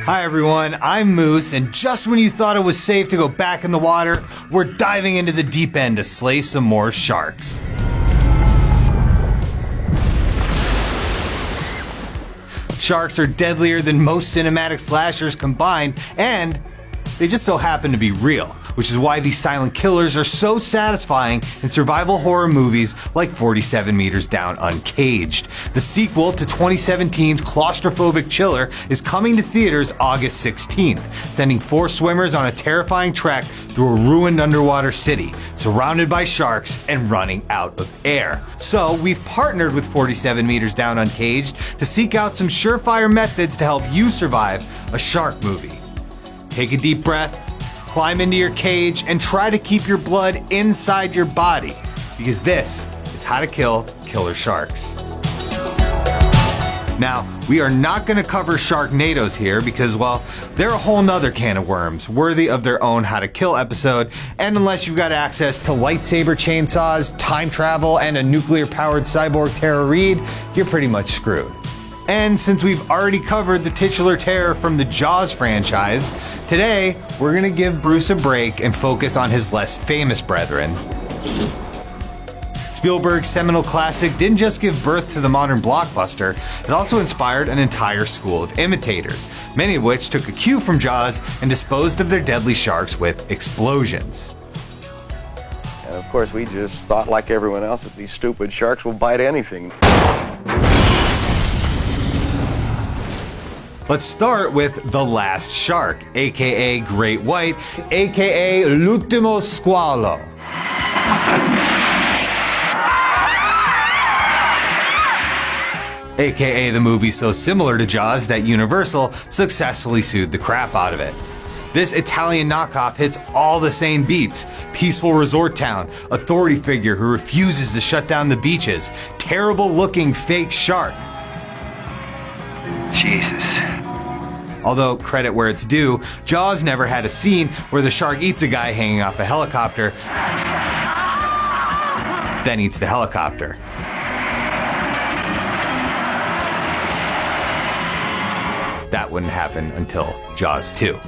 Hi everyone, I'm Moose, and just when you thought it was safe to go back in the water, we're diving into the deep end to slay some more sharks. Sharks are deadlier than most cinematic slashers combined, and they just so happen to be real, which is why these silent killers are so satisfying in survival horror movies like 47 Meters Down Uncaged. The sequel to 2017's claustrophobic chiller is coming to theaters August 16th, sending 4 swimmers on a terrifying trek through a ruined underwater city, surrounded by sharks and running out of air. So we've partnered with 47 Meters Down Uncaged to seek out some surefire methods to help you survive a shark movie. Take a deep breath, climb into your cage, and try to keep your blood inside your body, because this is how to kill killer sharks. Now, we are not going to cover Sharknadoes here because, well, they're a whole nother can of worms, worthy of their own How to Kill episode, and unless you've got access to lightsaber chainsaws, time travel, and a nuclear-powered cyborg Tara Reid, you're pretty much screwed. And since we've already covered the titular terror from the Jaws franchise, today we're gonna give Bruce a break and focus on his less famous brethren. Spielberg's seminal classic didn't just give birth to the modern blockbuster, it also inspired an entire school of imitators, many of which took a cue from Jaws and disposed of their deadly sharks with explosions. And of course, we just thought, like everyone else, that these stupid sharks will bite anything. Let's start with The Last Shark, aka Great White, aka L'Ultimo Squalo. AKA the movie so similar to Jaws that Universal successfully sued the crap out of it. This Italian knockoff hits all the same beats: peaceful resort town, authority figure who refuses to shut down the beaches, terrible looking fake shark. Jesus. Although, credit where it's due, Jaws never had a scene where the shark eats a guy hanging off a helicopter, then eats the helicopter. That wouldn't happen until Jaws 2.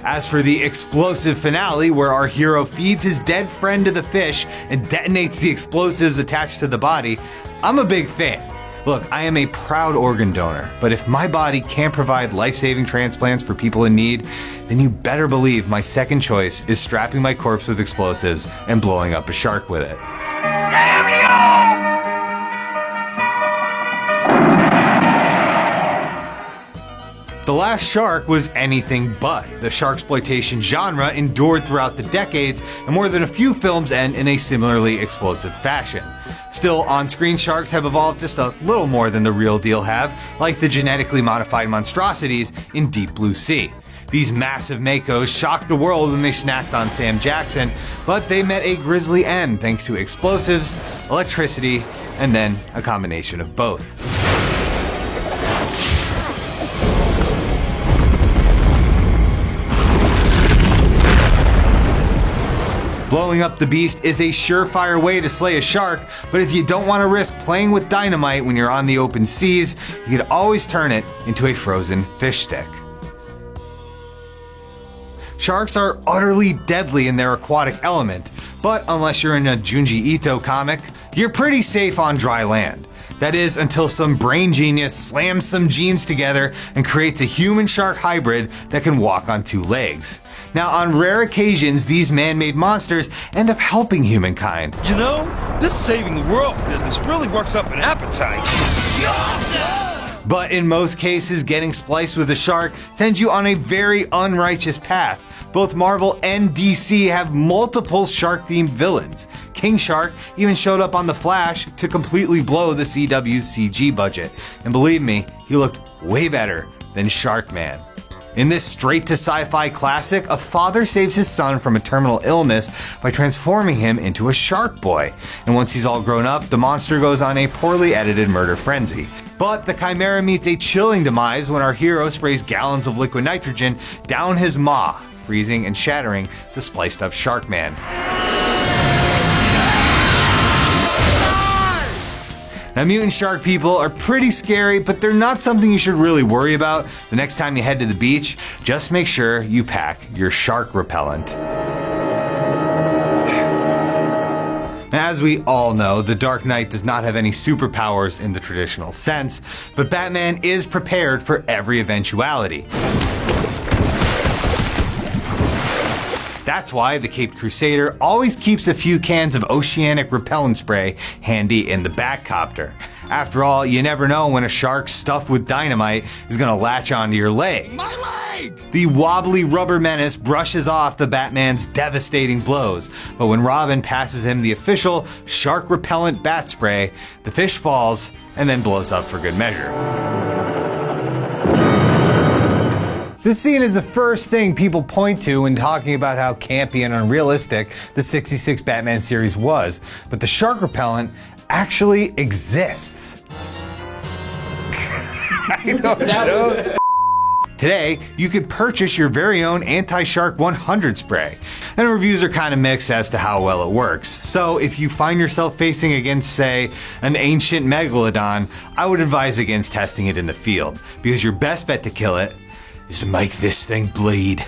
As for the explosive finale, where our hero feeds his dead friend to the fish and detonates the explosives attached to the body, I'm a big fan. Look, I am a proud organ donor, but if my body can't provide life-saving transplants for people in need, then you better believe my second choice is strapping my corpse with explosives and blowing up a shark with it. The Last Shark was anything but. The sharksploitation genre endured throughout the decades, and more than a few films end in a similarly explosive fashion. Still, on-screen sharks have evolved just a little more than the real deal have, like the genetically modified monstrosities in Deep Blue Sea. These massive makos shocked the world when they snacked on Sam Jackson, but they met a grisly end thanks to explosives, electricity, and then a combination of both. Blowing up the beast is a surefire way to slay a shark, but if you don't want to risk playing with dynamite when you're on the open seas, you could always turn it into a frozen fish stick. Sharks are utterly deadly in their aquatic element, but unless you're in a Junji Ito comic, you're pretty safe on dry land. That is, until some brain genius slams some genes together and creates a human-shark hybrid that can walk on 2 legs. Now, on rare occasions, these man-made monsters end up helping humankind. You know, this saving the world business really works up an appetite. But in most cases, getting spliced with a shark sends you on a very unrighteous path. Both Marvel and DC have multiple shark-themed villains. King Shark even showed up on The Flash to completely blow the CW's CG budget. And believe me, he looked way better than Sharkman. In this straight-to-sci-fi classic, a father saves his son from a terminal illness by transforming him into a shark boy. And once he's all grown up, the monster goes on a poorly edited murder frenzy. But the Chimera meets a chilling demise when our hero sprays gallons of liquid nitrogen down his maw, freezing and shattering the spliced-up Sharkman. Now, mutant shark people are pretty scary, but they're not something you should really worry about. The next time you head to the beach, just make sure you pack your shark repellent. As we all know, the Dark Knight does not have any superpowers in the traditional sense, but Batman is prepared for every eventuality. That's why the Caped Crusader always keeps a few cans of oceanic repellent spray handy in the Batcopter. After all, you never know when a shark stuffed with dynamite is gonna latch onto your leg. My leg! The wobbly rubber menace brushes off the Batman's devastating blows, but when Robin passes him the official shark repellent bat spray, the fish falls and then blows up for good measure. This scene is the first thing people point to when talking about how campy and unrealistic the 66 Batman series was, but the shark repellent actually exists. I don't know. Today, you could purchase your very own Anti-Shark 100 spray, and reviews are kind of mixed as to how well it works. So if you find yourself facing against, say, an ancient megalodon, I would advise against testing it in the field, because your best bet to kill it is to make this thing bleed.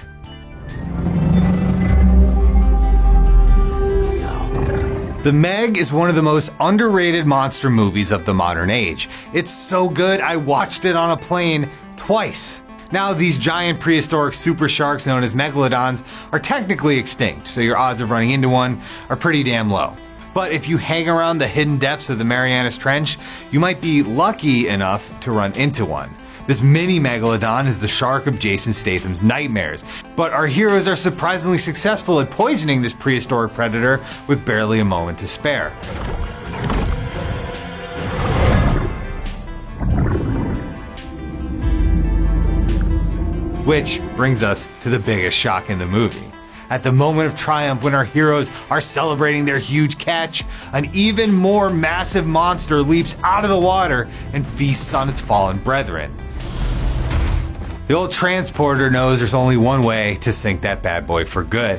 The Meg is one of the most underrated monster movies of the modern age. It's so good, I watched it on a plane twice. Now, these giant prehistoric super sharks known as megalodons are technically extinct, so your odds of running into one are pretty damn low. But if you hang around the hidden depths of the Marianas Trench, you might be lucky enough to run into one. This mini megalodon is the shark of Jason Statham's nightmares, but our heroes are surprisingly successful at poisoning this prehistoric predator with barely a moment to spare. Which brings us to the biggest shock in the movie. At the moment of triumph when our heroes are celebrating their huge catch, an even more massive monster leaps out of the water and feasts on its fallen brethren. The old transporter knows there's only one way to sink that bad boy for good.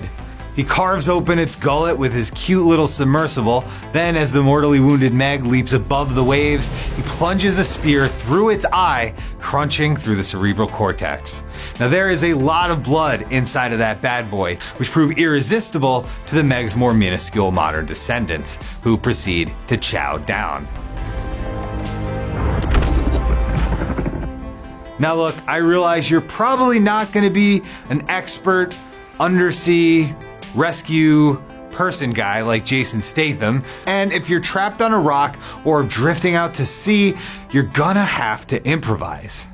He carves open its gullet with his cute little submersible, then as the mortally wounded Meg leaps above the waves, he plunges a spear through its eye, crunching through the cerebral cortex. Now there is a lot of blood inside of that bad boy, which prove irresistible to the Meg's more minuscule modern descendants, who proceed to chow down. Now look, I realize you're probably not going to be an expert undersea rescue person guy like Jason Statham, and if you're trapped on a rock or drifting out to sea, you're gonna have to improvise.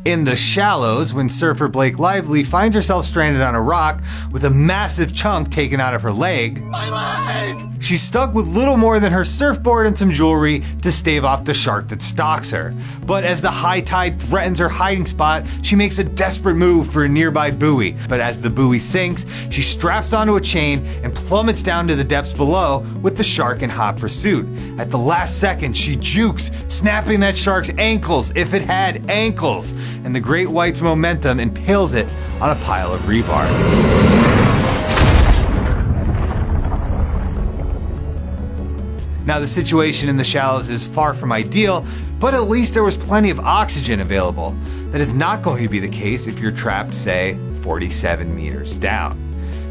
In The Shallows, when surfer Blake Lively finds herself stranded on a rock with a massive chunk taken out of her leg, My leg! she's stuck with little more than her surfboard and some jewelry to stave off the shark that stalks her. But as the high tide threatens her hiding spot, she makes a desperate move for a nearby buoy. But as the buoy sinks, she straps onto a chain and plummets down to the depths below with the shark in hot pursuit. At the last second, she jukes, snapping that shark's ankles if it had ankles, and the great white's momentum impales it on a pile of rebar. Now, the situation in The Shallows is far from ideal, but at least there was plenty of oxygen available. That is not going to be the case if you're trapped, say, 47 meters down.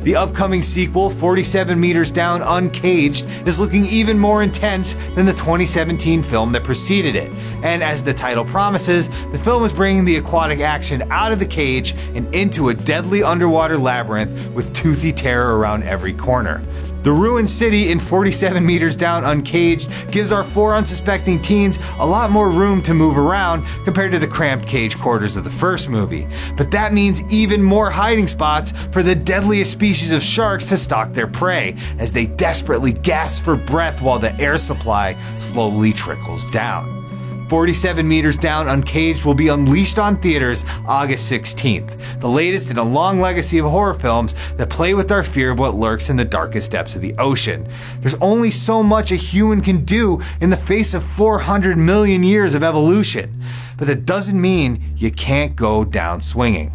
The upcoming sequel, 47 Meters Down Uncaged, is looking even more intense than the 2017 film that preceded it. And as the title promises, the film is bringing the aquatic action out of the cage and into a deadly underwater labyrinth with toothy terror around every corner. The ruined city in 47 Meters Down Uncaged gives our four unsuspecting teens a lot more room to move around compared to the cramped cage quarters of the first movie. But that means even more hiding spots for the deadliest species of sharks to stalk their prey, as they desperately gasp for breath while the air supply slowly trickles down. 47 Meters Down Uncaged will be unleashed on theaters August 16th, the latest in a long legacy of horror films that play with our fear of what lurks in the darkest depths of the ocean. There's only so much a human can do in the face of 400 million years of evolution, but that doesn't mean you can't go down swinging.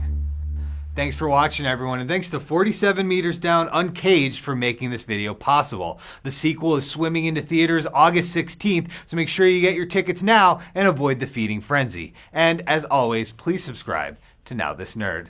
Thanks for watching, everyone, and thanks to 47 Meters Down Uncaged for making this video possible. The sequel is swimming into theaters August 16th, so make sure you get your tickets now and avoid the feeding frenzy. And as always, please subscribe to Now This Nerd.